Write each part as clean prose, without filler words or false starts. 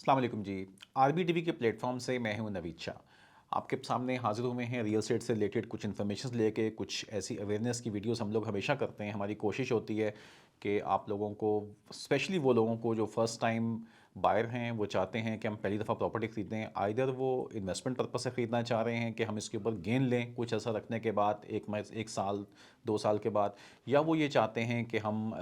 अस्सलाम वालेकुम जी। आरबीटीवी के प्लेटफॉर्म से मैं हूं नवीद शाह। आपके सामने हाजिर हुए हैं रियल एस्टेट से रिलेटेड कुछ इन्फॉर्मेशन लेके। कुछ ऐसी अवेयरनेस की वीडियोस हम लोग हमेशा करते हैं। हमारी कोशिश होती है कि आप लोगों को, स्पेशली वो लोगों को जो फर्स्ट टाइम बायर हैं, वो चाहते हैं कि हम पहली दफ़ा प्रॉपर्टी ख़रीदें। आइदर वो इन्वेस्टमेंट पर्पस से ख़रीदना चाह रहे हैं कि हम इसके ऊपर गेन लें कुछ ऐसा रखने के बाद, एक साल 2 साल के बाद, या वो ये चाहते हैं कि हम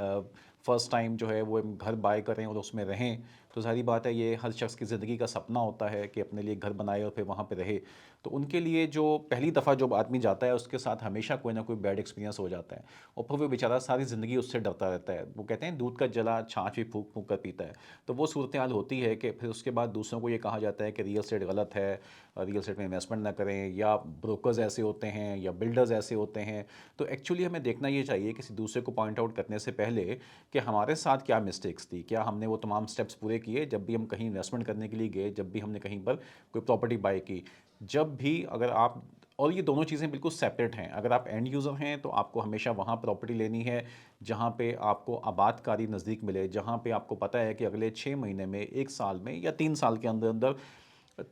फ़र्स्ट टाइम जो है वो घर बाय करें और उसमें रहें। तो ज़ाहिर बात है, ये हर शख्स की ज़िंदगी का सपना होता है कि अपने लिए घर बनाए और फिर वहाँ पे रहे। तो उनके लिए जो पहली दफ़ा जब आदमी जाता है, उसके साथ हमेशा कोई ना कोई बैड एक्सपीरियंस हो जाता है और फिर वो बेचारा सारी ज़िंदगी उससे डरता रहता है। वो कहते हैं दूध का जला छाछ भी फूँक फूँक कर पीता है। तो वो सूरत हाल होती है कि फिर उसके बाद दूसरों को ये कहा जाता है कि रियल एस्टेट गलत है, रियल एस्टेट में इन्वेस्टमेंट ना करें, या ब्रोकर्स ऐसे होते हैं या बिल्डर्स ऐसे होते हैं। तो एक्चुअली हमें देखना ये चाहिए किसी दूसरे को पॉइंट आउट करने से पहले कि हमारे साथ क्या मिस्टेक्स थी, क्या हमने वो तमाम स्टेप्स पूरे किए जब भी हम कहीं इन्वेस्टमेंट करने के लिए गए, जब भी हमने कहीं पर कोई प्रॉपर्टी बाय की। जब भी अगर आप, और ये दोनों चीज़ें बिल्कुल सेपरेट हैं। अगर आप एंड यूज़र हैं तो आपको हमेशा वहाँ प्रॉपर्टी लेनी है जहाँ पे आपको आबादकारी नज़दीक मिले, जहाँ पे आपको पता है कि अगले 6 महीने में, 1 साल में या 3 साल के अंदर अंदर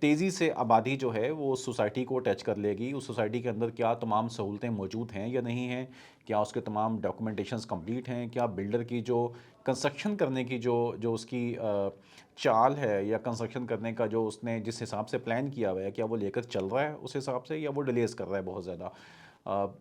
तेज़ी से आबादी जो है वो सोसाइटी को टच कर लेगी। उस सोसाइटी के अंदर क्या तमाम सहूलतें मौजूद हैं या नहीं हैं, क्या उसके तमाम डॉक्यूमेंटेशंस कंप्लीट हैं, क्या बिल्डर की जो कंस्ट्रक्शन करने की जो जो उसकी चाल है, या कंस्ट्रक्शन करने का जो उसने जिस हिसाब से प्लान किया हुआ है, क्या वो लेकर चल रहा है उस हिसाब से, या वो डिलेज़ कर रहा है बहुत ज़्यादा।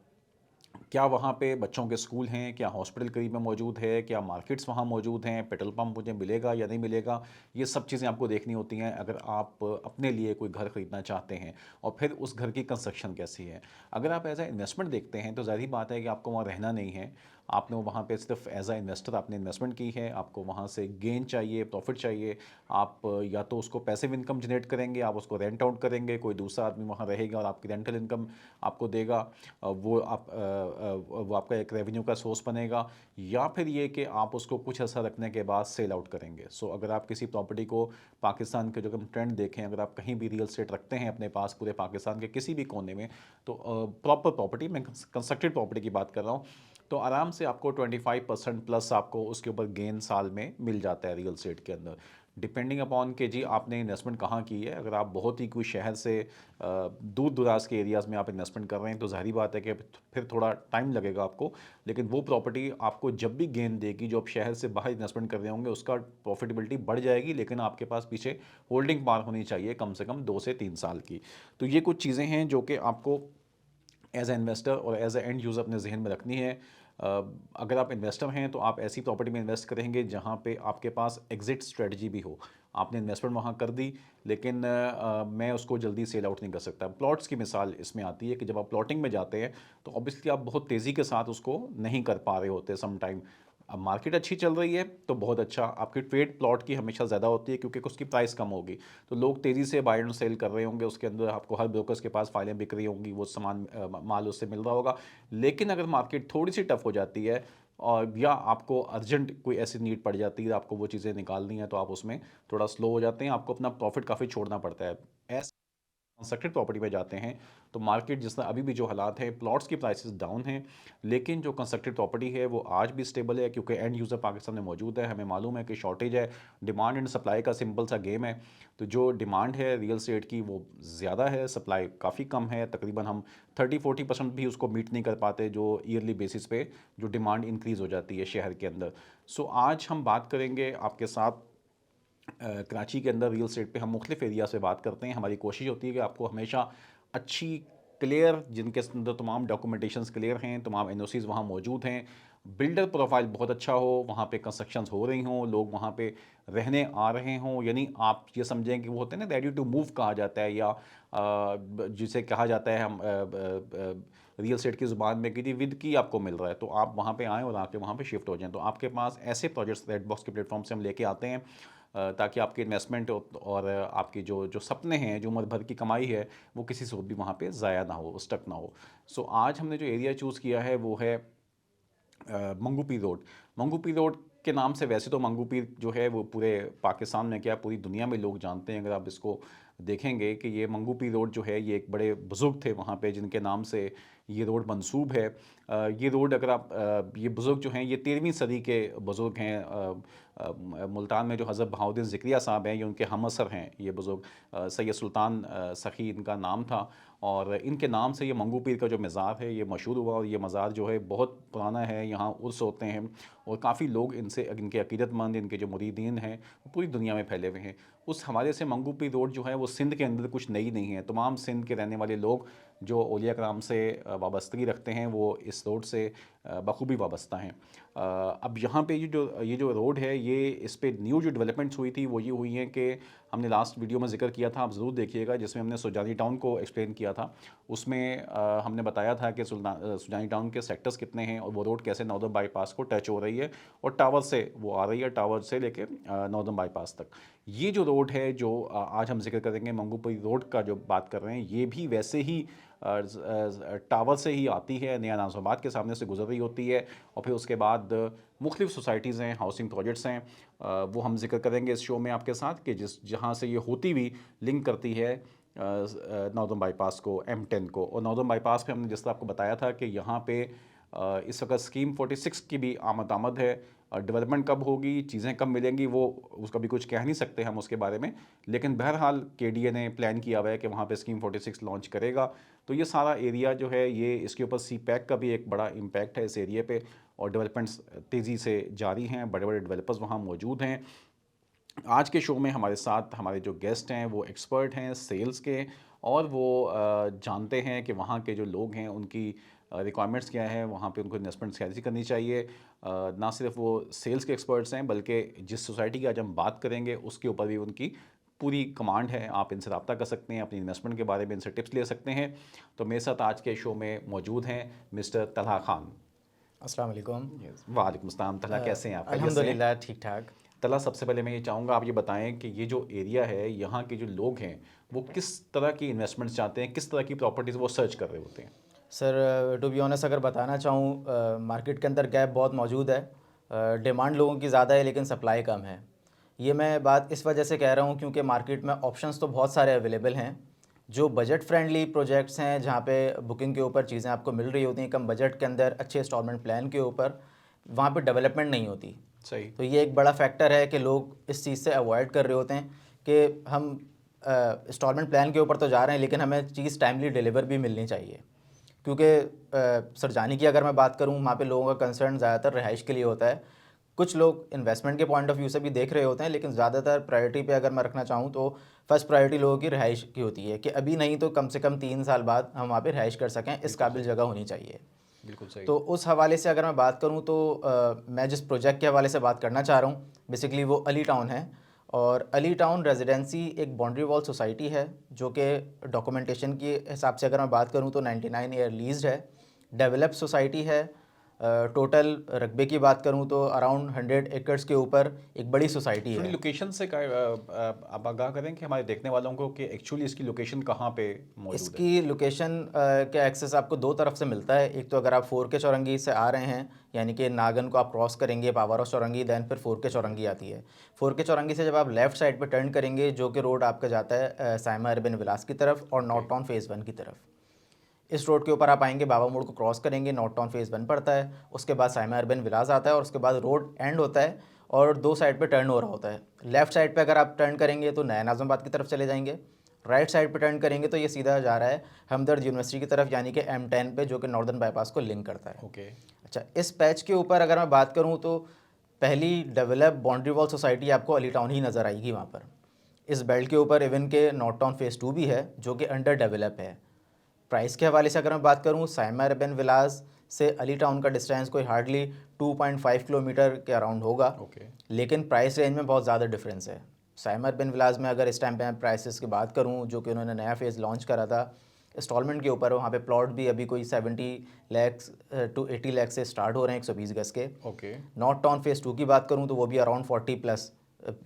क्या वहाँ पे बच्चों के स्कूल हैं, क्या हॉस्पिटल करीब में मौजूद है, क्या मार्केट्स वहाँ मौजूद हैं, पेट्रोल पंप मुझे मिलेगा या नहीं मिलेगा। ये सब चीज़ें आपको देखनी होती हैं अगर आप अपने लिए कोई घर ख़रीदना चाहते हैं। और फिर उस घर की कंस्ट्रक्शन कैसी है। अगर आप एज ए इन्वेस्टमेंट देखते हैं तो ज़ाहिर बात है कि आपको वहाँ रहना नहीं है। आपने वहाँ पे सिर्फ एज ए इन्वेस्टर आपने इन्वेस्टमेंट की है, आपको वहाँ से गेन चाहिए, प्रॉफिट चाहिए। आप या तो उसको पैसिव इनकम जनरेट करेंगे, आप उसको रेंट आउट करेंगे, कोई दूसरा आदमी वहाँ रहेगा और आपकी रेंटल इनकम आपको देगा। वो आपका एक रेवेन्यू का सोर्स बनेगा। या फिर ये कि आप उसको कुछ ऐसा रखने के बाद सेल आउट करेंगे। सो अगर आप किसी प्रॉपर्टी को, पाकिस्तान के जो हम ट्रेंड देखें, अगर आप कहीं भी रियल एस्टेट रखते हैं अपने पास पूरे पाकिस्तान के किसी भी कोने में, तो प्रॉपर प्रॉपर्टी, मैं कंस्ट्रक्टेड प्रॉपर्टी की बात कर रहा हूँ, तो आराम से आपको 25% प्लस आपको उसके ऊपर गेन साल में मिल जाता है रियल एस्टेट के अंदर। डिपेंडिंग अपॉन कि जी आपने इन्वेस्टमेंट कहाँ की है। अगर आप बहुत ही कोई शहर से दूर दराज के एरियाज़ में आप इन्वेस्टमेंट कर रहे हैं तो ज़ाहिर बात है कि फिर थोड़ा टाइम लगेगा आपको। लेकिन वो प्रॉपर्टी आपको जब भी गेन देगी, जो आप शहर से बाहर इन्वेस्टमेंट कर रहे होंगे, उसका प्रॉफिटेबिलिटी बढ़ जाएगी। लेकिन आपके पास पीछे होल्डिंग पार होनी चाहिए कम से कम 2 से 3 साल की। तो ये कुछ चीज़ें हैं जो कि आपको एज ए इन्वेस्टर और एज ए एंड यूज़र अपने जहन में रखनी है। अगर आप इन्वेस्टर हैं तो आप ऐसी प्रॉपर्टी में इन्वेस्ट करेंगे जहाँ पे आपके पास एग्जिट स्ट्रेटजी भी हो। आपने इन्वेस्टमेंट वहाँ कर दी, लेकिन मैं उसको जल्दी सेल आउट नहीं कर सकता। प्लॉट्स की मिसाल इसमें आती है कि जब आप प्लॉटिंग में जाते हैं तो ऑब्वियसली आप बहुत तेज़ी के साथ उसको नहीं कर पा रहे होते सम टाइम। अब मार्केट अच्छी चल रही है तो बहुत अच्छा, आपकी ट्रेड प्लॉट की हमेशा ज़्यादा होती है क्योंकि उसकी प्राइस कम होगी। तो लोग तेज़ी से बाय एंड सेल कर रहे होंगे, उसके अंदर आपको हर ब्रोकर्स के पास फाइलें बिक रही होंगी, वो सामान माल उससे मिल रहा होगा। लेकिन अगर मार्केट थोड़ी सी टफ हो जाती है और या आपको अर्जेंट कोई ऐसी नीड पड़ जाती है, आपको वो चीज़ें निकालनी है, तो आप उसमें थोड़ा स्लो हो जाते हैं, आपको अपना प्रॉफिट काफ़ी छोड़ना पड़ता है। ऐसे कंस्ट्रक्टेड प्रॉपर्टी पे जाते हैं तो मार्केट जिस तरह अभी भी जो हालात हैं, प्लॉट्स की प्राइसेस डाउन हैं, लेकिन जो कंस्ट्रक्टेड प्रॉपर्टी है वो आज भी स्टेबल है क्योंकि एंड यूज़र पाकिस्तान में मौजूद है। हमें मालूम है कि शॉर्टेज है, डिमांड एंड सप्लाई का सिंपल सा गेम है। तो जो डिमांड है रियल एस्टेट की वो ज़्यादा है, सप्लाई काफ़ी कम है। तकरीबन हम 30-40% भी उसको मीट नहीं कर पाते जो ईयरली बेसिस पे जो डिमांड इंक्रीज़ हो जाती है शहर के अंदर। सो आज हम बात करेंगे आपके साथ कराची के अंदर रियल एस्टेट पे। हम मुख्तलिफ एरिया से बात करते हैं। हमारी कोशिश होती है कि आपको हमेशा अच्छी, क्लियर, जिनके अंदर तमाम डॉक्यूमेंटेशंस क्लियर हैं, तमाम एनओसीज़ वहाँ मौजूद हैं, बिल्डर प्रोफाइल बहुत अच्छा हो, वहाँ पे कंस्ट्रक्शंस हो रही हों, लोग वहाँ पे रहने आ रहे हों। यानी आप ये समझें कि वो होते हैं ना, रेडी टू मूव कहा जाता है, या जिसे कहा जाता है हम रियल एस्टेट की ज़ुबान में कि जी विद की आपको मिल रहा है, तो आप वहाँ पे आएँ और आके वहाँ पे शिफ्ट हो जाएँ। तो आपके पास ऐसे प्रोजेक्ट्स रेड बॉक्स के प्लेटफॉर्म से हम लेके आते हैं ताकि आपकी इन्वेस्टमेंट और आपकी जो जो सपने हैं, जो उम्र भर की कमाई है, वो किसी से भी वहाँ पे ज़ाया ना हो, स्टक ना हो। सो आज हमने जो एरिया चूज़ किया है वो है मंगू पीर रोड। मंगू पीर रोड के नाम से वैसे तो मंगू पीर जो है वो पूरे पाकिस्तान में क्या पूरी दुनिया में लोग जानते हैं। अगर आप इसको देखेंगे कि ये मंगूपी रोड जो है ये एक बड़े बुज़ुर्ग थे वहाँ पे जिनके नाम से ये रोड मंसूब है। ये रोड अगर आप ये बुज़ुर्ग जो हैं ये 13वीं सदी के बुज़ुर्ग हैं। मुल्तान में जो हज़रत बहाउद्दीन ज़िक्रिया साहब हैं ये उनके हमअसर हैं ये बुज़ुर्ग। सैयद सुल्तान सखी इनका नाम था और इनके नाम से ये मंगू पीर का जो मज़ार है ये मशहूर हुआ और ये मज़ार जो है बहुत पुराना है। यहाँ उर्स होते हैं और काफ़ी लोग इनसे इनके अकीदतमंद इनके जो मुरीदीन हैं वो पूरी दुनिया में फैले हुए हैं। उस हवाले से मंगू पीर रोड जो है वो सिंध के अंदर कुछ नई नहीं है। तमाम सिंध के रहने वाले लोग जो औलिया कराम से वाबस्तगी रखते हैं वो इस रोड से बखूबी वाबस्ता हैं। अब यहाँ पे ये जो रोड है ये इस पे न्यू जो डेवलपमेंट्स हुई थी वो ये हुई हैं कि हमने लास्ट वीडियो में जिक्र किया था, आप ज़रूर देखिएगा, जिसमें हमने सुजानी टाउन को एक्सप्लेन किया था। उसमें हमने बताया था कि सुजानी टाउन के सेक्टर्स कितने हैं और वो रोड कैसे नॉर्दर्न बाईपास को टच हो रही है और टावर से वो आ रही है, टावर से लेके नॉर्दर्न बाईपास तक। ये जो रोड है जो आज हम जिक्र करेंगे मंगूपी रोड का जो बात कर रहे हैं, ये भी वैसे ही टावर से ही आती है, नया नाज़िमाबाद के सामने से गुजर रही होती है और फिर उसके बाद मुख्तलिफ़ सोसाइटीज़ हैं, हाउसिंग प्रोजेक्ट्स हैं, वो हम जिक्र करेंगे इस शो में आपके साथ कि जहाँ से ये होती हुई लिंक करती है नॉर्दर्न बाईपास को, M10 को। और नॉर्दर्न बाईपास पे हमने जिस तरह आपको बताया था कि यहाँ पे इस वक्त स्कीम 46 की भी आमद है। डेवलपमेंट कब होगी, चीज़ें कब मिलेंगी, वो उसका भी कुछ कह नहीं सकते हम उसके बारे में, लेकिन बहरहाल KDA ने प्लान किया हुआ है कि वहाँ पे स्कीम 46 लॉन्च करेगा। तो ये सारा एरिया जो है ये इसके ऊपर CPEC का भी एक बड़ा इम्पैक्ट है इस एरिया पे और डेवलपमेंट्स तेज़ी से जारी हैं, बड़े बड़े डेवलपर्स वहाँ मौजूद हैं। आज के शो में हमारे साथ हमारे जो गेस्ट हैं वो एक्सपर्ट हैं सेल्स के और वो जानते हैं कि वहाँ के जो लोग हैं उनकी रिक्वायरमेंट्स क्या है, वहाँ पे उनको इन्वेस्टमेंट्स कैसी करनी चाहिए। ना सिर्फ वो सेल्स के एक्सपर्ट्स हैं बल्कि जिस सोसाइटी की आज हम बात करेंगे उसके ऊपर भी उनकी पूरी कमांड है। आप इनसे रब्ता कर सकते हैं, अपनी इन्वेस्टमेंट के बारे में इनसे टिप्स ले सकते हैं। तो मेरे साथ आज के शो में मौजूद हैं मिस्टर तलहा खान। अस्सलाम वालेकुम। वालेकुम अस्सलाम। तलहा कैसे हैं आप? अल्हम्दुलिल्लाह ठीक ठाक। तला, सबसे पहले मैं ये चाहूँगा आप ये बताएं कि ये जो एरिया है यहाँ के जो लोग हैं वो किस तरह की इन्वेस्टमेंट्स चाहते हैं, किस तरह की प्रॉपर्टीज़ वो सर्च कर रहे होते हैं? सर टू बी ऑनेस्ट अगर बताना चाहूँ मार्केट के अंदर गैप बहुत मौजूद है। डिमांड लोगों की ज़्यादा है लेकिन सप्लाई कम है। ये मैं बात इस वजह से कह रहा हूँ क्योंकि मार्केट में ऑप्शंस तो बहुत सारे अवेलेबल हैं। जो बजट फ्रेंडली प्रोजेक्ट्स हैं जहाँ पे बुकिंग के ऊपर चीज़ें आपको मिल रही होती हैं कम बजट के अंदर अच्छे इंस्टॉलमेंट प्लान के ऊपर, वहाँ पे डेवलपमेंट नहीं होती। सही। तो ये एक बड़ा फैक्टर है कि लोग इस चीज़ से अवॉइड कर रहे होते हैं कि हम इंस्टॉलमेंट प्लान के ऊपर तो जा रहे हैं लेकिन हमें चीज़ टाइमली डिलीवर भी मिलनी चाहिए। क्योंकि सरजानी की अगर मैं बात करूँ वहाँ पे लोगों का कंसर्न ज़्यादातर रिहाइश के लिए होता है। कुछ लोग इन्वेस्टमेंट के पॉइंट ऑफ व्यू से भी देख रहे होते हैं लेकिन ज़्यादातर प्रायोरिटी पे अगर मैं रखना चाहूँ तो फर्स्ट प्रायोरिटी लोगों की रिहाइश की होती है कि अभी नहीं तो कम से कम 3 साल बाद हम वहाँ पे रिहाइश कर सकें, इस काबिल जगह होनी चाहिए। बिल्कुल सही। तो उस हवाले से अगर मैं बात करूं तो मैं जिस प्रोजेक्ट के हवाले से बात करना चाह रहा हूं बेसिकली वो अली टाउन है। और अली टाउन रेजिडेंसी एक बाउंड्री वॉल सोसाइटी है जो कि डॉक्यूमेंटेशन के हिसाब से अगर मैं बात करूं तो 99 ईयर लीज्ड है, डेवलप सोसाइटी है। टोटल रकबे की बात करूं तो अराउंड 100 एकड़्स के ऊपर एक बड़ी सोसाइटी थोड़ी है। लोकेशन से आप आगाह करें कि हमारे देखने वालों को कि एक्चुअली इसकी लोकेशन कहाँ पे मौजूद है? इसकी लोकेशन का एक्सेस आपको दो तरफ से मिलता है। एक तो अगर आप 4K चौरंगी से आ रहे हैं यानी कि नागन को आप क्रॉस करेंगे, पावर हाउस चौरंगी, दैन फिर 4K चौरंगी आती है। 4K चौरंगी से जब आप लेफ़्ट साइड पे टर्न करेंगे जो कि रोड आपका जाता है साइमा अर्बन विलास की तरफ और नॉर्थ टाउन फेज़ 1 की तरफ। इस रोड के ऊपर आप आएंगे, बाबा मोड़ को क्रॉस करेंगे, नॉर्थ टाउन फेज़ 1 पड़ता है, उसके बाद साइमा अर्बन विलास आता है और उसके बाद रोड एंड होता है और दो साइड पे टर्न हो रहा होता है। लेफ़्ट साइड पे अगर आप टर्न करेंगे तो नया नाज़िमाबाद की तरफ चले जाएंगे, राइट साइड पे टर्न करेंगे तो ये सीधा जा रहा है हमदर्द यूनिवर्सिटी की तरफ यानी कि M10 पे जो कि नॉर्दर्न बाईपास को लिंक करता है। ओके। अच्छा, इस पैच के ऊपर अगर मैं बात करूँ तो पहली डेवलप बाउंड्री वॉल सोसाइटी आपको अली टाउन ही नज़र आएगी वहाँ पर। इस बेल्ट के ऊपर इवन के नॉर्थ टाउन फेज़ 2 भी है जो कि अंडर डेवलप है। प्राइस के हवाले से अगर मैं बात करूँ साइमा अर्बन विलास से अली टाउन का डिस्टेंस कोई हार्डली 2.5 किलोमीटर के अराउंड होगा। लेकिन प्राइस रेंज में बहुत ज़्यादा डिफरेंस है। साइमा अर्बन विलास में अगर इस टाइम पे मैं प्राइसेस की बात करूँ जो कि उन्होंने नया फेज़ लॉन्च करा था इंस्टॉलमेंट के ऊपर, वहाँ पे प्लॉट भी अभी कोई 70 लाख टू 80 लाख से स्टार्ट हो रहे हैं 120 गज के। नॉर्थ टाउन फेज़ 2 की बात करूँ तो वो भी अराउंड 40 प्लस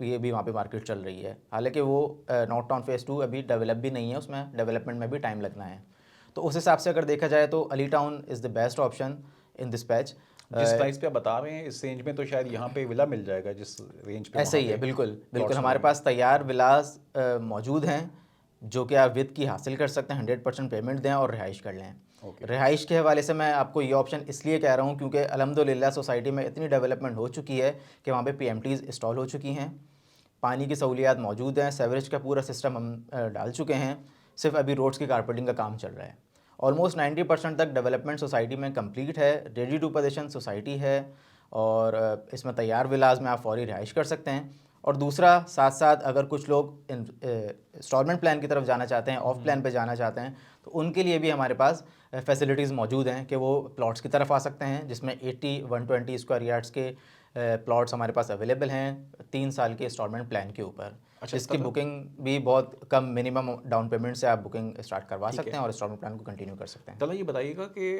ये भी वहाँ पे मार्केट चल रही है। हालांकि वो नॉर्थ टाउन फेज़ 2 अभी डेवलप भी नहीं है, उसमें डेवलपमेंट में भी टाइम लगना है। तो उस हिसाब से अगर देखा जाए तो Ali town is the best option in this patch. जिस प्राइस पे आप बता रहे हैं इस रेंज में तो शायद यहाँ पे विला मिल जाएगा जिस रेंज पे। ऐसे ही है, बिल्कुल बिल्कुल हमारे पास तैयार विलास मौजूद हैं जो कि आप विद की हासिल कर सकते हैं, 100% पेमेंट दें और रिहाइश कर लें। ओके। रिहाइश के हवाले से मैं आपको ये ऑप्शन इसलिए कह रहा हूँ क्योंकि अल्हम्दुलिल्लाह सोसाइटी में इतनी डेवलपमेंट हो चुकी है कि वहाँ पे पीएमटीज़ इंस्टॉल हो चुकी हैं, पानी की सहूलियात मौजूद हैं, सीवरेज का पूरा सिस्टम हम डाल चुके हैं, सिर्फ अभी रोड्स की कारपेटिंग का काम चल रहा है। ऑलमोस्ट 90% तक डेवलपमेंट सोसाइटी में कंप्लीट है, रेडी टू पोजीशन सोसाइटी है और इसमें तैयार विलास में आप फौरी रिहाइश कर सकते हैं। और दूसरा साथ साथ अगर कुछ लोग इंस्टॉलमेंट प्लान की तरफ जाना चाहते हैं, ऑफ प्लान पे जाना चाहते हैं, तो उनके लिए भी हमारे पास फैसिलिटीज़ मौजूद हैं कि वो प्लॉट्स की तरफ आ सकते हैं, जिसमें 80-120 स्क्वायर यार्ड्स के प्लॉट्स हमारे पास अवेलेबल हैं 3 साल के इंस्टॉलमेंट प्लान के ऊपर। अच्छा, इसकी बुकिंग भी बहुत कम मिनिमम डाउन पेमेंट से आप बुकिंग स्टार्ट करवा ठीक सकते है। हैं और इंस्टॉलमेंट प्लान को कंटिन्यू कर सकते हैं। तला ये बताइएगा कि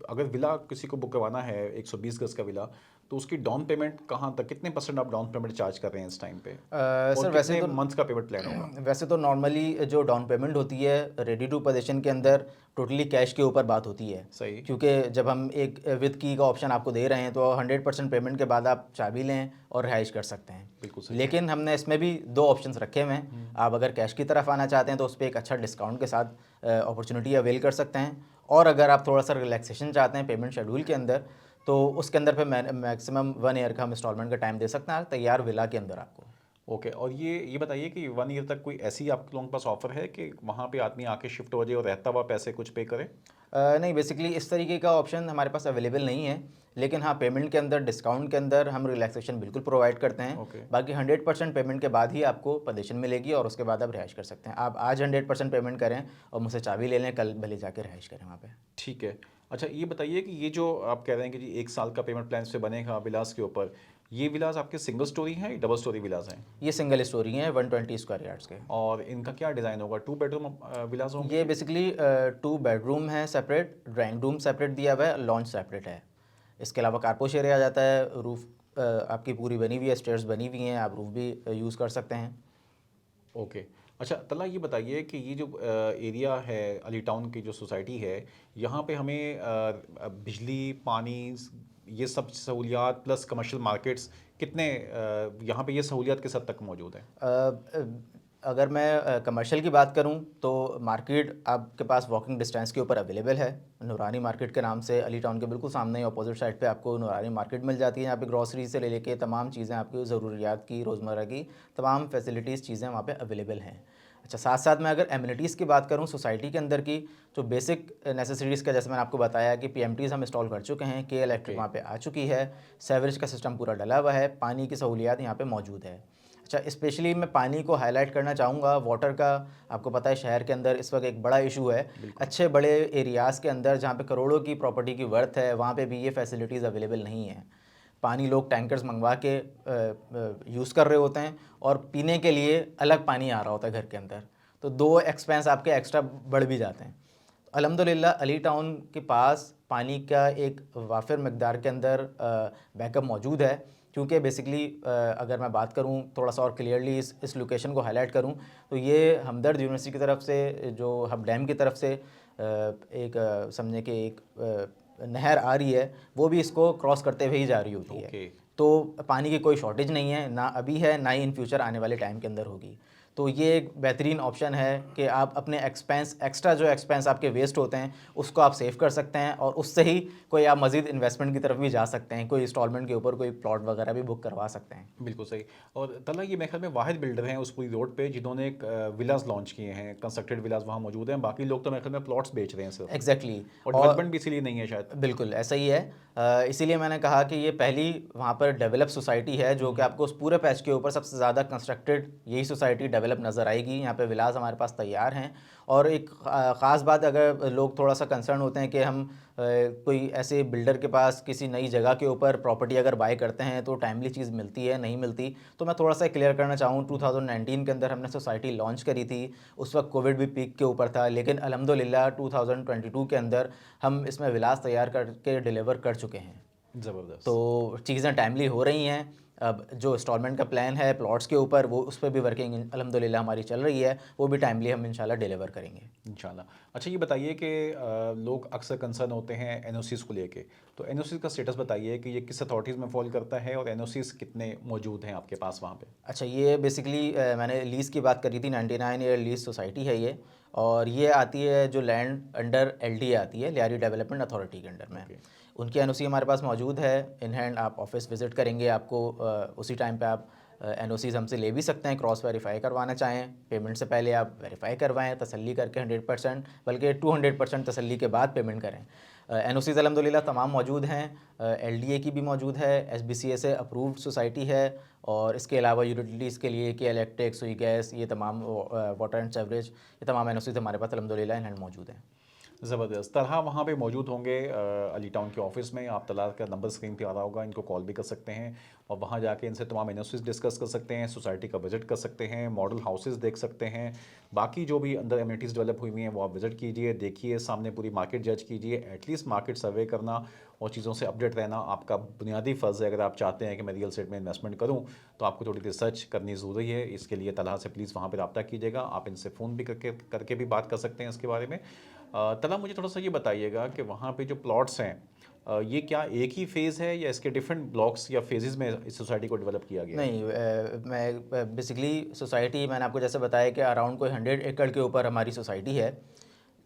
अगर विला किसी को बुक करवाना है 120 गज का विला, तो उसकी डाउन पेमेंट कहाँ तक, कितने % आप डाउन पेमेंट चार्ज कर रहे हैं इस टाइम पे, और सर वैसे कितने तो मंथ्स का पेमेंट प्लान होगा? वैसे तो नॉर्मली जो डाउन पेमेंट होती है रेडी टू पोजीशन के अंदर टोटली कैश के ऊपर बात होती है, सही। क्योंकि जब हम एक विद की का ऑप्शन आपको दे रहे हैं तो 100% पेमेंट के बाद आप चाबी लें और रिहाइश कर सकते हैं। बिल्कुल सही। लेकिन हमने इसमें भी 2 ऑप्शंस रखे हुए हैं। आप अगर कैश की तरफ आना चाहते हैं तो उस पर एक अच्छा डिस्काउंट के साथ अपॉर्चुनिटी अवेल कर सकते हैं, और अगर आप थोड़ा सा रिलैक्सेशन चाहते हैं पेमेंट शेड्यूल के अंदर, तो उसके अंदर फिर मैक्सिमम 1 ईयर का हम इंस्टॉलमेंट का टाइम दे सकते हैं तैयार विला के अंदर आपको। ओके, और ये बताइए कि 1 ईयर तक कोई ऐसी आप लोगों के पास ऑफर है कि वहाँ पे आदमी आके शिफ्ट हो जाए और रहता हुआ पैसे कुछ पे करे? नहीं, बेसिकली इस तरीके का ऑप्शन हमारे पास अवेलेबल नहीं है, लेकिन हाँ पेमेंट के अंदर डिस्काउंट के अंदर हम रिलैक्सेशन बिल्कुल प्रोवाइड करते हैं। ओके। बाकी 100% पेमेंट के बाद ही आपको पोजीशन मिलेगी और उसके बाद आप रिहाइश कर सकते हैं। आप आज 100% पेमेंट करें और मुझसे चाबी ले लें, कल भले जाके रिहाइश करें वहाँ पे। ठीक है। अच्छा, ये बताइए कि ये जो आप कह रहे हैं कि जी 1 साल का पेमेंट प्लान से बनेगा विलास के ऊपर, ये विलास आपके सिंगल स्टोरी हैं या डबल स्टोरी विलास हैं? ये सिंगल स्टोरी हैं 120 स्क्वायर यार्ड्स के। और इनका क्या डिज़ाइन होगा? 2 बेडरूम विलास होंगे? ये बेसिकली 2 बेडरूम है सेपरेट, ड्राइंग रूम सेपरेट दिया हुआ है, लॉन्च सेपरेट है। इसके अलावा कारपोश एरिया आ जाता है, रूफ आपकी पूरी बनी हुई है, स्टेयर्स बनी हुई हैं, आप रूफ भी यूज़ कर सकते हैं। ओके। अच्छा, तला ये बताइए कि ये जो एरिया है अली टाउन की जो सोसाइटी है, यहाँ पे हमें बिजली, पानी, ये सब सहूलियात प्लस कमर्शियल मार्केट्स कितने यहाँ पे ये सहूलियात किस हद तक मौजूद हैं? अगर मैं कमर्शियल की बात करूं तो मार्केट आपके पास वॉकिंग डिस्टेंस के ऊपर अवेलेबल है। नूरानी मार्केट के नाम से अली टाउन के बिल्कुल सामने ही अपोजिट साइड पे आपको नूरानी मार्केट मिल जाती है। यहाँ पे ग्रॉसरी से ले लेके तमाम चीज़ें, आपकी ज़रूरियात की, रोज़मर्रा की तमाम फैसिलिटीज़ चीज़ें वहाँ पे अवेलेबल हैं। अच्छा, साथ साथ मैं अगर एमिनिटीज़ की बात करूँ सोसाइटी के अंदर की, जो बेसिक नेसेसिटीज़ का, जैसे मैंने आपको बताया कि पीएमटीज़ हम इंस्टॉल कर चुके हैं, के इलेक्ट्रिक वहाँ पे आ चुकी है, सीवरेज का सिस्टम पूरा डला हुआ है, पानी की सहूलियात यहाँ पे मौजूद है। अच्छा, स्पेशली मैं पानी को हाईलाइट करना चाहूँगा। वाटर का आपको पता है शहर के अंदर इस वक्त एक बड़ा इशू है। अच्छे बड़े एरियाज़ के अंदर जहाँ पे करोड़ों की प्रॉपर्टी की वर्थ है, वहाँ पे भी ये फैसिलिटीज़ अवेलेबल नहीं है। पानी लोग टैंकर्स मंगवा के यूज़ कर रहे होते हैं और पीने के लिए अलग पानी आ रहा होता है घर के अंदर, तो 2 एक्सपेंस आपके एक्स्ट्रा बढ़ भी जाते हैं। अल्हम्दुलिल्लाह अली टाउन के पास पानी का एक वाफिर मकदार के अंदर बैकअप मौजूद है, क्योंकि बेसिकली अगर मैं बात करूं थोड़ा सा और क्लियरली इस लोकेशन को हाईलाइट करूं, तो ये हमदर्द यूनिवर्सिटी की तरफ से, जो हब डैम की तरफ से एक समझे कि एक नहर आ रही है, वो भी इसको क्रॉस करते हुए ही जा रही होती है। तो पानी की कोई शॉर्टेज नहीं है, ना अभी है, ना ही इन फ्यूचर आने वाले टाइम के अंदर होगी। तो ये एक बेहतरीन ऑप्शन है कि आप अपने एक्स्ट्रा जो एक्सपेंस आपके वेस्ट होते हैं उसको आप सेव कर सकते हैं, और उससे ही कोई आप मज़ीद इन्वेस्टमेंट की तरफ भी जा सकते हैं, कोई इंस्टॉलमेंट के ऊपर कोई प्लॉट वगैरह भी बुक करवा सकते हैं। बिल्कुल सही। और तला ये मेरे ख्याल में वाहिद बिल्डर हैं उस पूरी रोड पे जिन्होंने एक विलास लॉन्च किए हैं, कंस्ट्रक्टेड विलास वहाँ मौजूद हैं, बाकी लोग तो मेरे ख्याल में प्लॉट्स बेच रहे हैं सिर्फ। एग्जैक्टली। और डेवलपमेंट भी इसीलिए नहीं है शायद। बिल्कुल ऐसा ही है। इसीलिए मैंने कहा कि ये पहली वहाँ पर डेवलप सोसाइटी है जो कि आपको उस पूरे पैच के ऊपर सबसे ज़्यादा कंस्ट्रक्टेड यही सोसाइटी डेवलप नज़र आएगी। यहाँ पे विलास हमारे पास तैयार हैं। और एक ख़ास बात, अगर लोग थोड़ा सा कंसर्न होते हैं कि हम कोई ऐसे बिल्डर के पास किसी नई जगह के ऊपर प्रॉपर्टी अगर बाय करते हैं तो टाइमली चीज़ मिलती है नहीं मिलती, तो मैं थोड़ा सा क्लियर करना चाहूँ। 2019 के अंदर हमने सोसाइटी लॉन्च करी थी, उस वक्त कोविड भी पीक के ऊपर था, लेकिन अल्हम्दुलिल्लाह 2022 के अंदर हम इसमें विलास तैयार करके डिलीवर कर चुके हैं। ज़बरदस्त। तो चीज़ें टाइमली हो रही हैं। अब जो इंस्टॉलमेंट का प्लान है प्लॉट्स के ऊपर, वो उस पर भी वर्किंग अल्हम्दुलिल्लाह हमारी चल रही है, वो भी टाइमली हम इंशाल्लाह डिलीवर करेंगे। इंशाल्लाह। अच्छा, ये बताइए कि लोग अक्सर कंसर्न होते हैं एनओसीज़ को लेके, तो एनओसीज़ का स्टेटस बताइए कि ये किस अथॉरिटीज़ में फॉल करता है और एनओसीज़ कितने मौजूद हैं आपके पास वहाँ पे? अच्छा, ये बेसिकली मैंने लीज़ की बात करी थी, 99 ईयर लीज़ सोसाइटी है ये, और ये आती है जो लैंड अंडर एलडीए आती है, लियारी डेवलपमेंट अथॉरिटी के अंडर में। ओके। उनकी एनओसी हमारे पास मौजूद है इन हैंड। आप ऑफिस विज़िट करेंगे, आपको उसी टाइम पे आप एनओसीज़ हमसे ले भी सकते हैं, क्रॉस वेरीफाई करवाना चाहें, पेमेंट से पहले आप वेरीफाई करवाएं, तसल्ली करके 100%, बल्कि 200% तसल्ली के बाद पेमेंट करें। एनओसीज़ अल्हम्दुलिल्लाह तमाम मौजूद हैं, एलडीए की भी मौजूद है, एसबीसीए से अप्रूव्ड सोसाइटी है, और इसके अलावा यूटिलिटीज़ के लिए कि इलेक्ट्रिक, सुई गैस, ये तमाम वाटर एंड सेवरेज, ये तमाम एनओसीज़ हमारे पास अल्हम्दुलिल्लाह इन हैंड मौजूद हैं। ज़बरदस्त। तलहा वहाँ पे मौजूद होंगे अली टाउन के ऑफिस में। आप तलहा का नंबर स्क्रीन पे आ रहा होगा, इनको कॉल भी कर सकते हैं और वहाँ जाके इनसे तमाम एनओसीज़ डिस्कस कर सकते हैं, सोसाइटी का विज़िट कर सकते हैं, मॉडल हाउसेस देख सकते हैं, बाकी जो भी अंदर एमिनिटीज़ डेवलप हुई हुई हैं वो आप विज़िट कीजिए, देखिए, सामने पूरी मार्केट जज कीजिए। एटलीस्ट मार्केट सर्वे करना और चीज़ों से अपडेट रहना आपका बुनियादी फ़र्ज़ है। अगर आप चाहते हैं कि मैं रियल एस्टेट में इन्वेस्टमेंट करूँ, तो आपको थोड़ी रिसर्च करनी ज़रूरी है। इसके लिए तलहा से प्लीज़ वहाँ पर रब्ता कीजिएगा। आप इनसे फ़ोन भी करके भी बात कर सकते हैं इसके बारे में। तला, मुझे थोड़ा सा ये बताइएगा कि वहाँ पे जो प्लॉट्स हैं, ये क्या एक ही फेज़ है या इसके डिफरेंट ब्लॉक्स या फेजेस में इस सोसाइटी को डेवलप किया गया है? नहीं, मैं बेसिकली सोसाइटी, मैंने आपको जैसे बताया कि अराउंड कोई 100 एकड़ के ऊपर हमारी सोसाइटी है।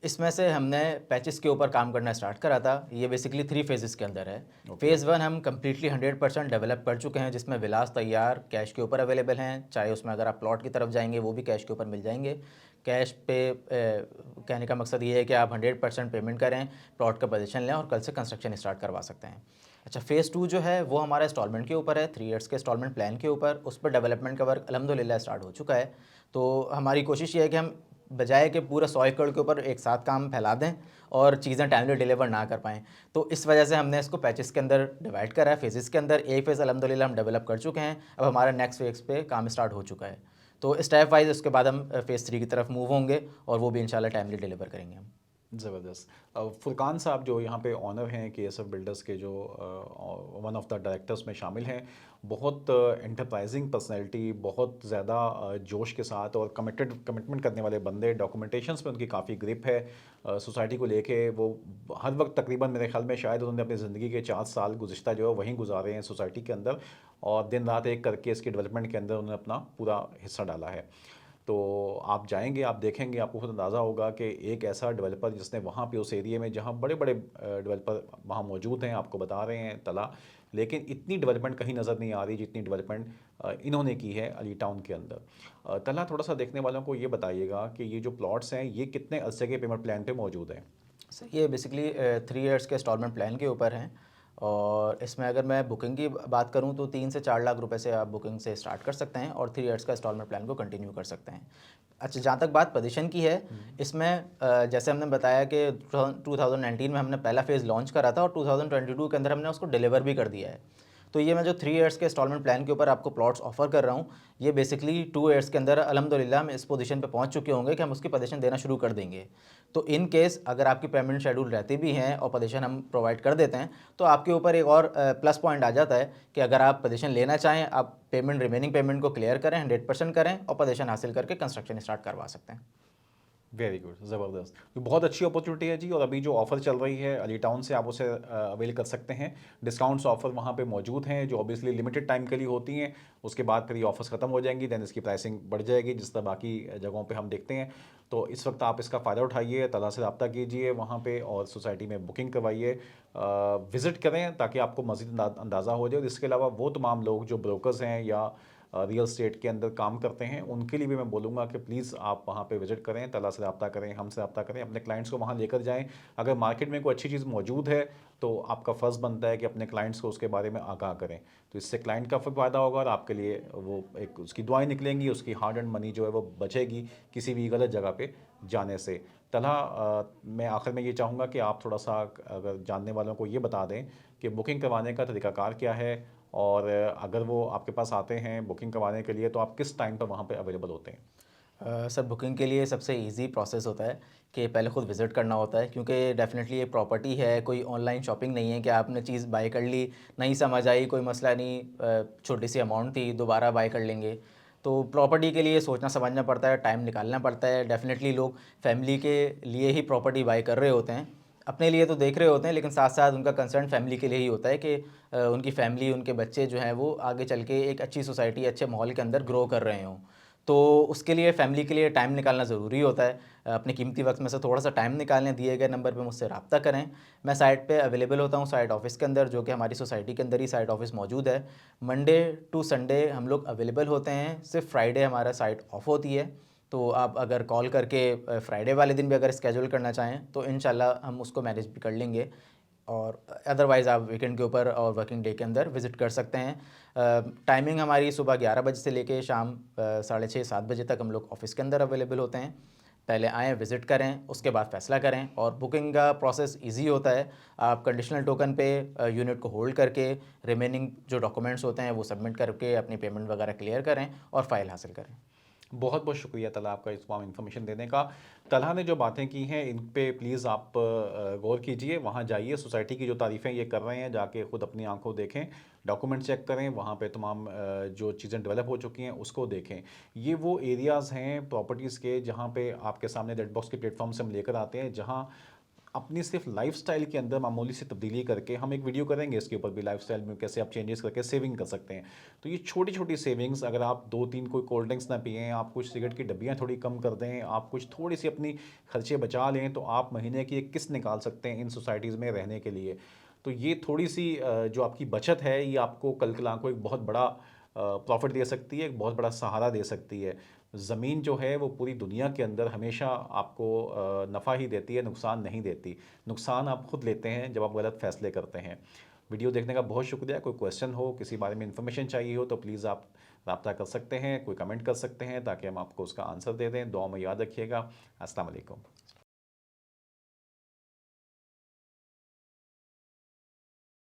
इसमें से हमने पैचेस के ऊपर काम करना स्टार्ट करा था। ये बेसिकली 3 फेजेस के अंदर है। ओके। फ़ेज़ 1 हम कम्प्लीटली 100% डेवलप कर चुके हैं, जिसमें विलास तैयार कैश के ऊपर अवेलेबल हैं। चाहे उसमें अगर आप प्लॉट की तरफ जाएंगे वो भी कैश के ऊपर मिल जाएंगे। कैश पे कहने का मकसद ये है कि आप 100% पेमेंट करें, प्लॉट का पोजीशन लें और कल से कंस्ट्रक्शन स्टार्ट करवा सकते हैं। अच्छा, फ़ेज़ 2 जो है वो हमारा इंस्टॉलमेंट के ऊपर है, 3 ईयर्स के इंस्टॉलमेंट प्लान के ऊपर। उस पर डेवलपमेंट का वर्क अल्हम्दुलिल्लाह स्टार्ट हो चुका है। तो हमारी कोशिश ये है कि हम बजाय कि पूरा 100 एकड़ के ऊपर एक साथ काम फैला दें और चीज़ें टाइमली डिलीवर ना कर पाएँ, तो इस वजह से हमने इसको पैचेस के अंदर डिवाइड करा है, फेजेस के अंदर। एक फ़ेज़ अल्हम्दुलिल्लाह हम डेवलप कर चुके हैं, अब हमारा नेक्स्ट फ़ेज़ पे काम स्टार्ट हो चुका है। तो स्टेप वाइज उसके बाद हम फ़ेज़ 3 की तरफ मूव होंगे और वो भी इंशाल्लाह टाइमली डिलीवर करेंगे हम। ज़बरदस्त। फुरकान साहब जो यहाँ पे ऑनर हैं केएसएफ बिल्डर्स के, जो वन ऑफ द डायरेक्टर्स में शामिल हैं, बहुत एंटरप्राइजिंग पर्सनैलिटी, बहुत ज़्यादा जोश के साथ और कमिटमेंट करने वाले बंदे। डॉक्यूमेंटेशंस पे उनकी काफ़ी ग्रिप है सोसाइटी को लेके। वो हर वक्त तकरीबन मेरे ख्याल में शायद उन्होंने अपनी ज़िंदगी के 4 साल गुज़िश्ता जो है वहीं गुजारे हैं सोसाइटी के अंदर, और दिन रात एक करके इसके डेवलपमेंट के अंदर उन्होंने अपना पूरा हिस्सा डाला है। तो आप जाएंगे, आप देखेंगे, आपको खुद अंदाज़ा होगा कि एक ऐसा डेवलपर जिसने वहाँ पे उस एरिया में जहाँ बड़े बड़े डेवलपर वहाँ मौजूद हैं, आपको बता रहे हैं तला, लेकिन इतनी डेवलपमेंट कहीं नज़र नहीं आ रही जितनी डेवलपमेंट इन्होंने की है अली टाउन के अंदर। तला, थोड़ा सा देखने वालों को ये बताइएगा कि ये जो प्लॉट्स हैं ये कितने अरसे के पेमेंट प्लान पे मौजूद हैं? सर, ये बेसिकली 3 ईयर्स के इंस्टॉलमेंट प्लान के ऊपर हैं, और इसमें अगर मैं बुकिंग की बात करूं तो 3 से 4 लाख रुपए से आप बुकिंग से स्टार्ट कर सकते हैं और 3 ईयर्स का इंस्टॉलमेंट प्लान को कंटिन्यू कर सकते हैं। अच्छा, जहाँ तक बात पोजीशन की है, इसमें जैसे हमने बताया कि 2019 में हमने पहला फ़ेज़ लॉन्च करा था और 2022 के अंदर हमने उसको डिलीवर भी कर दिया है। तो ये मैं जो 3 ईयर्स के इंस्टॉलमेंट प्लान के ऊपर आपको प्लॉट्स ऑफर कर रहा हूँ, ये बेसिकली 2 ईयर्स के अंदर अल्हम्दुलिल्लाह हम इस पोजीशन पे पहुँच चुके होंगे कि हम उसकी पोजीशन देना शुरू कर देंगे। तो इन केस अगर आपकी पेमेंट शेड्यूल रहती भी हैं और पोजीशन हम प्रोवाइड कर देते हैं, तो आपके ऊपर एक और प्लस पॉइंट आ जाता है कि अगर आप पोजीशन लेना चाहें, आप रिमेनिंग पेमेंट को क्लियर करें, 100% करें और पोजीशन हासिल करके कंस्ट्रक्शन स्टार्ट करवा सकते हैं। वेरी गुड, ज़बरदस्त। तो बहुत अच्छी अपॉर्चुनिटी है जी, और अभी जो ऑफ़र चल रही है अली टाउन से, आप उसे अवेल कर सकते हैं। डिस्काउंट्स ऑफ़र वहाँ पे मौजूद हैं जो ऑब्वियसली लिमिटेड टाइम के लिए होती हैं, उसके बाद फिर ये ऑफ़र्स ख़त्म हो जाएंगी, दैन इसकी प्राइसिंग बढ़ जाएगी जिस तरह बाकी जगहों पे हम देखते हैं। तो इस वक्त आप इसका फ़ायदा उठाइए, तला से रब्ता कीजिए वहाँ पे और सोसाइटी में बुकिंग करवाइए, विज़िट करें ताकि आपको मज़ीद अंदाज़ा हो जाए। और इसके अलावा वो तमाम लोग जो ब्रोकर्स हैं या रियल स्टेट के अंदर काम करते हैं, उनके लिए भी मैं बोलूँगा कि प्लीज़ आप वहाँ पे विज़िट करें, तला से रब्ता करें, हमसे रब्ता करें, अपने क्लाइंट्स को वहाँ लेकर जाएँ। अगर मार्केट में कोई अच्छी चीज़ मौजूद है तो आपका फ़र्ज़ बनता है कि अपने क्लाइंट्स को उसके बारे में आगाह करें। तो इससे क्लाइंट का फ़ायदा होगा और आपके लिए वो एक उसकी दुआएँ निकलेंगी, उसकी हार्ड एंड मनी जो है वो बचेगी किसी भी गलत जगह पे जाने से। तलहा, मैं आखिर में ये चाहूँगा कि आप थोड़ा सा अगर जानने वालों को ये बता दें कि बुकिंग करवाने का तरीक़ाकार क्या है, और अगर वो आपके पास आते हैं बुकिंग करवाने के लिए तो आप किस टाइम पर वहाँ पे अवेलेबल होते हैं? सर बुकिंग के लिए सबसे इजी प्रोसेस होता है कि पहले खुद विज़िट करना होता है, क्योंकि डेफ़िनेटली ये प्रॉपर्टी है, कोई ऑनलाइन शॉपिंग नहीं है कि आपने चीज़ बाय कर ली, नहीं समझ आई, कोई मसला नहीं, छोटी सी अमाउंट थी, दोबारा बाय कर लेंगे। तो प्रॉपर्टी के लिए सोचना समझना पड़ता है, टाइम निकालना पड़ता है। डेफ़िनेटली लोग फैमिली के लिए ही प्रॉपर्टी बाय कर रहे होते हैं, अपने लिए तो देख रहे होते हैं, लेकिन साथ साथ उनका कंसर्न फैमिली के लिए ही होता है कि उनकी फैमिली, उनके बच्चे जो हैं वो आगे चल के एक अच्छी सोसाइटी, अच्छे माहौल के अंदर ग्रो कर रहे हों। तो उसके लिए फैमिली के लिए टाइम निकालना ज़रूरी होता है। अपने कीमती वक्त में से थोड़ा सा टाइम निकालें, दिए गए नंबर पे मुझसे रब्ता करें। मैं साइट पे अवेलेबल होता हूँ, साइट ऑफिस के अंदर, जो कि हमारी सोसाइटी के अंदर ही साइट ऑफिस मौजूद है। मंडे टू संडे हम लोग अवेलेबल होते हैं, सिर्फ फ्राइडे हमारा साइट ऑफ होती है। तो आप अगर कॉल करके फ्राइडे वाले दिन भी अगर स्केड्यूल करना चाहें तो इंशाल्लाह हम उसको मैनेज भी कर लेंगे, और अदरवाइज़ आप वीकेंड के ऊपर और वर्किंग डे के अंदर विज़िट कर सकते हैं। टाइमिंग हमारी सुबह 11 बजे से लेके शाम 6:30-7 बजे तक हम लोग ऑफ़िस के अंदर अवेलेबल होते हैं। पहले आएँ, विज़िट करें, उसके बाद फ़ैसला करें। और बुकिंग का प्रोसेस ईज़ी होता है। आप कंडीशनल टोकन पे यूनिट को होल्ड करके रिमेनिंग जो डॉक्यूमेंट्स होते हैं वो सबमिट करके अपनी पेमेंट वगैरह क्लियर करें और फ़ाइल हासिल करें। बहुत बहुत शुक्रिया तला आपका इस तमाम इन्फॉर्मेशन देने का। तलहा ने जो बातें की हैं इन पे प्लीज़ आप गौर कीजिए, वहाँ जाइए, सोसाइटी की जो तारीफ़ें ये कर रहे हैं जाके ख़ुद अपनी आंखों देखें, डॉक्यूमेंट चेक करें, वहाँ पे तमाम जो चीज़ें डेवलप हो चुकी हैं उसको देखें। ये वो एरियाज़ हैं प्रॉपर्टीज़ के जहाँ पे आपके सामने रेड बॉक्स के प्लेटफॉर्म से हम लेकर आते हैं, जहाँ अपनी सिर्फ लाइफस्टाइल के अंदर मामूली सी तब्दीली करके, हम एक वीडियो करेंगे इसके ऊपर भी, लाइफस्टाइल में कैसे आप चेंजेस करके सेविंग कर सकते हैं। तो ये छोटी छोटी सेविंग्स, अगर आप 2-3 कोई कोल्ड ड्रिंक्स ना पिएँ, आप कुछ सिगरेट की डब्बियाँ थोड़ी कम कर दें, आप कुछ थोड़ी सी अपनी खर्चे बचा लें, तो आप महीने की एक किस्त निकाल सकते हैं इन सोसाइटीज़ में रहने के लिए। तो ये थोड़ी सी जो आपकी बचत है ये आपको कल कल को एक बहुत बड़ा प्रॉफिट दे सकती है, एक बहुत बड़ा सहारा दे सकती है। ज़मीन जो है वो पूरी दुनिया के अंदर हमेशा आपको नफ़ा ही देती है, नुकसान नहीं देती। नुकसान आप खुद लेते हैं जब आप गलत फ़ैसले करते हैं। वीडियो देखने का बहुत शुक्रिया। कोई क्वेश्चन हो, किसी बारे में इन्फॉर्मेशन चाहिए हो तो प्लीज़ आप रब्ता कर सकते हैं, कोई कमेंट कर सकते हैं ताकि हम आपको उसका आंसर दे दें। दुआ में याद रखिएगा। अस्सलाम वालेकुम।